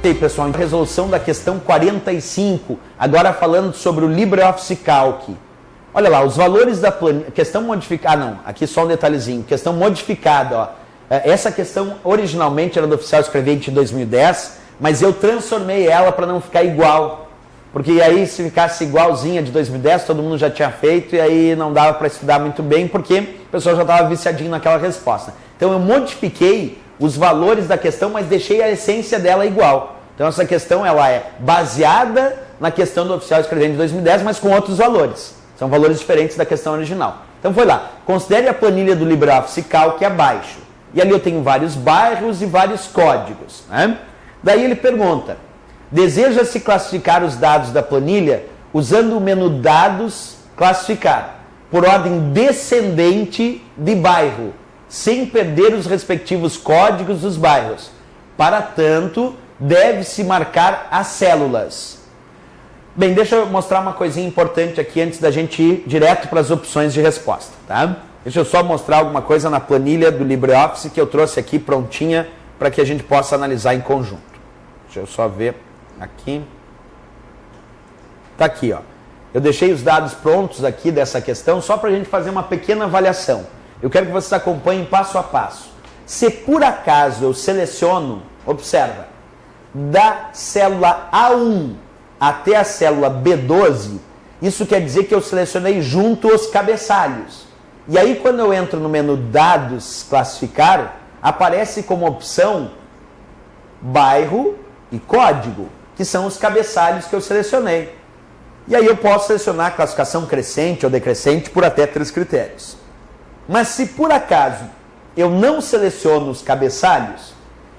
E aí, pessoal, resolução da questão 45, agora falando sobre o LibreOffice Calc. Olha lá, os valores da planilha, questão modificada, não, aqui só um detalhezinho, questão modificada, ó. Essa questão originalmente era do oficial escrevente de 2010, mas eu transformei ela para não ficar igual, porque aí se ficasse igualzinha de 2010, todo mundo já tinha feito e aí não dava para estudar muito bem, porque o pessoal já estava viciadinho naquela resposta. Então eu modifiquei os valores da questão, mas deixei a essência dela igual. Então essa questão ela é baseada na questão do oficial escrevente de 2010, mas com outros valores. São valores diferentes da questão original. Então foi lá, considere a planilha do LibreOffice Calc abaixo. E ali eu tenho vários bairros e vários códigos, né? Daí ele pergunta, deseja-se classificar os dados da planilha usando o menu Dados, Classificar, por ordem descendente de bairro, sem perder os respectivos códigos dos bairros. Para tanto, deve-se marcar as células. Bem, deixa eu mostrar uma coisinha importante aqui antes da gente ir direto para as opções de resposta, tá? Deixa eu só mostrar alguma coisa na planilha do LibreOffice que eu trouxe aqui prontinha para que a gente possa analisar em conjunto. Deixa eu só ver aqui. Tá aqui, ó. Eu deixei os dados prontos aqui dessa questão só para a gente fazer uma pequena avaliação. Eu quero que vocês acompanhem passo a passo. Se por acaso eu seleciono, observa, da célula A1 até a célula B12, isso quer dizer que eu selecionei junto os cabeçalhos. E aí quando eu entro no menu Dados, Classificar, aparece como opção bairro e código, que são os cabeçalhos que eu selecionei. E aí eu posso selecionar a classificação crescente ou decrescente por até 3 critérios. Mas se por acaso eu não seleciono os cabeçalhos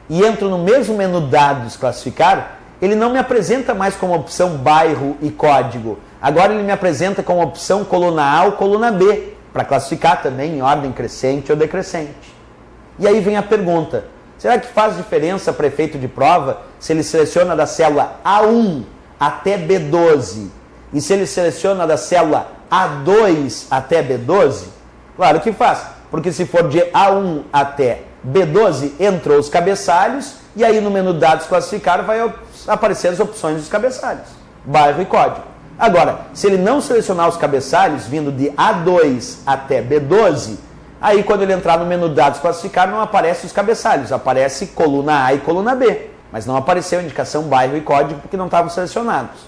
e entro no mesmo menu Dados, Classificar, ele não me apresenta mais como opção bairro e código. Agora ele me apresenta como opção coluna A ou coluna B, para classificar também em ordem crescente ou decrescente. E aí vem a pergunta, será que faz diferença para efeito de prova se ele seleciona da célula A1 até B12 e se ele seleciona da célula A2 até B12? Claro que faz, porque se for de A1 até B12, entrou os cabeçalhos e aí no menu Dados Classificar vai aparecer as opções dos cabeçalhos, bairro e código. Agora, se ele não selecionar os cabeçalhos, vindo de A2 até B12, aí quando ele entrar no menu Dados Classificar, não aparece os cabeçalhos, aparece coluna A e coluna B, mas não apareceu a indicação bairro e código porque não estavam selecionados.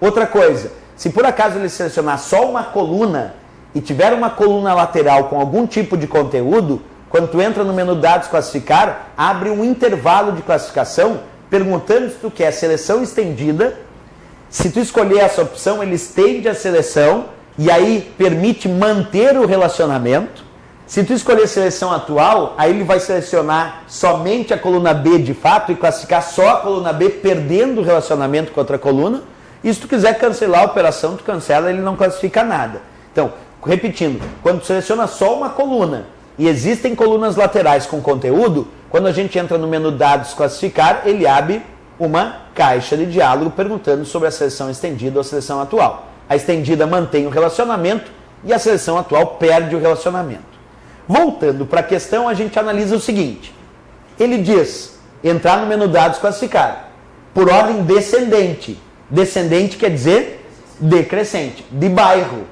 Outra coisa, se por acaso ele selecionar só uma coluna e tiver uma coluna lateral com algum tipo de conteúdo, quando tu entra no menu Dados Classificar, abre um intervalo de classificação perguntando se tu quer seleção estendida. Se tu escolher essa opção, ele estende a seleção e aí permite manter o relacionamento. Se tu escolher seleção atual, aí ele vai selecionar somente a coluna B de fato e classificar só a coluna B, perdendo o relacionamento com outra coluna. E se tu quiser cancelar a operação, tu cancela, ele não classifica nada. Então, repetindo, quando tu seleciona só uma coluna e existem colunas laterais com conteúdo, quando a gente entra no menu Dados Classificar, ele abre uma caixa de diálogo perguntando sobre a seleção estendida ou a seleção atual. A estendida mantém o relacionamento e a seleção atual perde o relacionamento. Voltando para a questão, a gente analisa o seguinte. Ele diz, entrar no menu Dados Classificar, por ordem descendente. Descendente quer dizer decrescente, de bairro,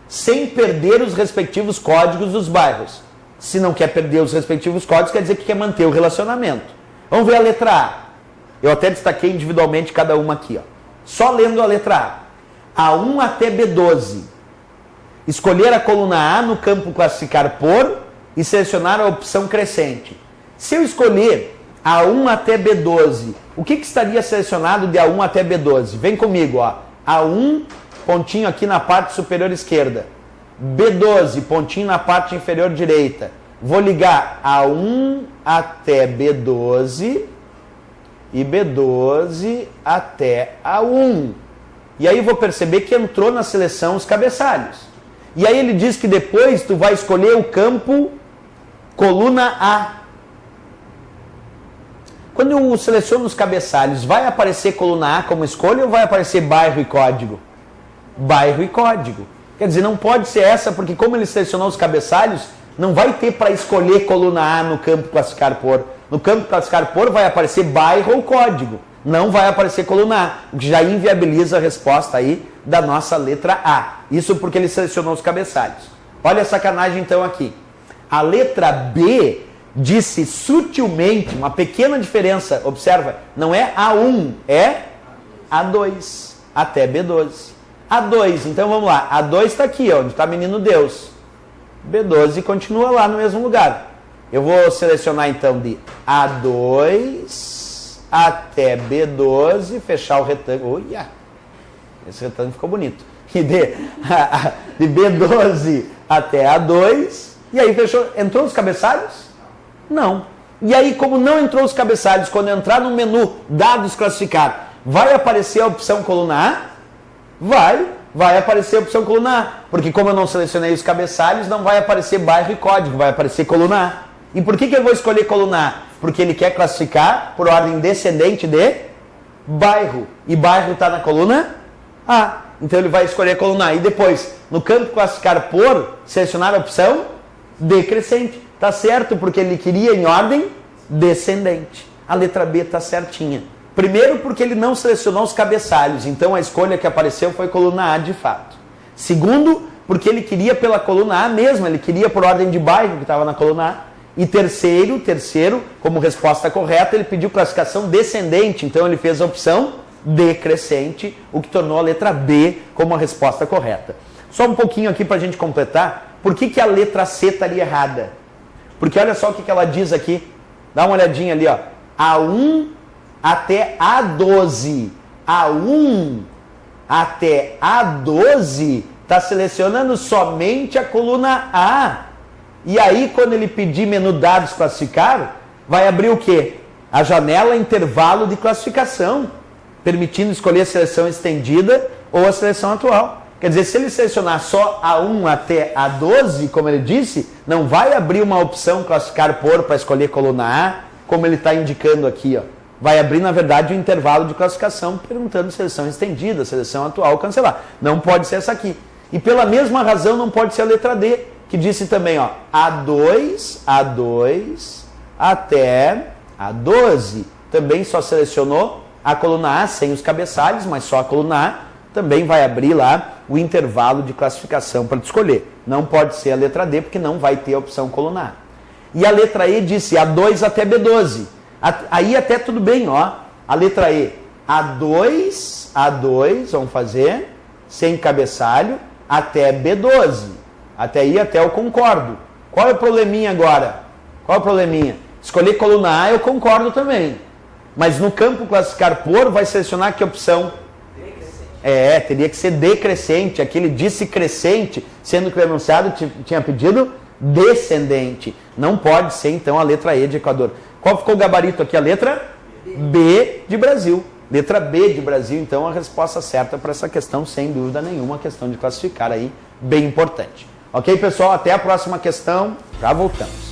sem perder os respectivos códigos dos bairros. Se não quer perder os respectivos códigos, quer dizer que quer manter o relacionamento. Vamos ver a letra A. Eu até destaquei individualmente cada uma aqui, ó. Só lendo a letra A. A1 até B12. Escolher a coluna A no campo Classificar por e selecionar a opção crescente. Se eu escolher A1 até B12, o que estaria selecionado de A1 até B12? Vem comigo, ó. A1, pontinho aqui na parte superior esquerda. B12, pontinho na parte inferior direita. Vou ligar A1 até B12 e B12 até A1. E aí vou perceber que entrou na seleção os cabeçalhos. E aí ele diz que depois tu vai escolher o campo coluna A. Quando eu seleciono os cabeçalhos, vai aparecer coluna A como escolha ou vai aparecer bairro e código? Bairro e código. Quer dizer, não pode ser essa, porque como ele selecionou os cabeçalhos, não vai ter para escolher coluna A no campo Classificar por. No campo classificar por vai aparecer bairro ou código. Não vai aparecer coluna A, o que já inviabiliza a resposta aí da nossa letra A. Isso porque ele selecionou os cabeçalhos. Olha a sacanagem então aqui. A letra B disse sutilmente, uma pequena diferença, observa, não é A1, é A2, até B12. A2, então vamos lá, A2 está aqui, onde está menino Deus. B12 continua lá no mesmo lugar. Eu vou selecionar então de A2 até B12, fechar o retângulo. Olha, esse retângulo ficou bonito. E de B12 até A2, e aí fechou. Entrou os cabeçalhos? Não. E aí, como não entrou os cabeçalhos, quando entrar no menu dados classificar, vai aparecer a opção coluna A? Vai aparecer a opção coluna A. Porque como eu não selecionei os cabeçalhos, não vai aparecer bairro e código, vai aparecer coluna A. E por que eu vou escolher coluna A? Porque ele quer classificar por ordem descendente de bairro. E bairro está na coluna A. Então ele vai escolher a coluna A. E depois, no campo classificar por, selecionar a opção decrescente. Tá certo, porque ele queria em ordem descendente. A letra B tá certinha. Primeiro, porque ele não selecionou os cabeçalhos. Então a escolha que apareceu foi coluna A de fato. Segundo, porque ele queria pela coluna A mesmo. Ele queria por ordem de bairro que estava na coluna A. E terceiro, como resposta correta, ele pediu classificação descendente. Então ele fez a opção decrescente, o que tornou a letra B como a resposta correta. Só um pouquinho aqui para a gente completar. Por que a letra C estaria errada? Porque olha só o que ela diz aqui. Dá uma olhadinha ali, ó. A1 até A12. A1 até A12 está selecionando somente a coluna A. E aí, quando ele pedir menu dados classificar, vai abrir o quê? A janela intervalo de classificação, permitindo escolher a seleção estendida ou a seleção atual. Quer dizer, se ele selecionar só A1 até A12, como ele disse, não vai abrir uma opção classificar por para escolher coluna A, como ele está indicando aqui, ó. Vai abrir, na verdade, o intervalo de classificação, perguntando seleção estendida, seleção atual, cancelar. Não pode ser essa aqui. E pela mesma razão não pode ser a letra D, que disse também, ó, A2 até A12. Também só selecionou a coluna A sem os cabeçalhos, mas só a coluna A. Também vai abrir lá o intervalo de classificação para te escolher. Não pode ser a letra D, porque não vai ter a opção coluna A. E a letra E disse A2 até B12. Aí até tudo bem, ó. A letra E, A2, vamos fazer, sem cabeçalho, até B12. Até aí, até eu concordo. Qual é o probleminha agora? Qual é o probleminha? Escolher coluna A eu concordo também. Mas no campo classificar por, vai selecionar que opção? Teria que ser decrescente. Aqui ele disse crescente, sendo que o enunciado tinha pedido descendente. Não pode ser, então, a letra E de Equador. Qual ficou o gabarito aqui? A letra B de Brasil. Letra B de Brasil, então, a resposta certa para essa questão, sem dúvida nenhuma, a questão de classificar aí, bem importante. Ok, pessoal? Até a próxima questão. Já voltamos.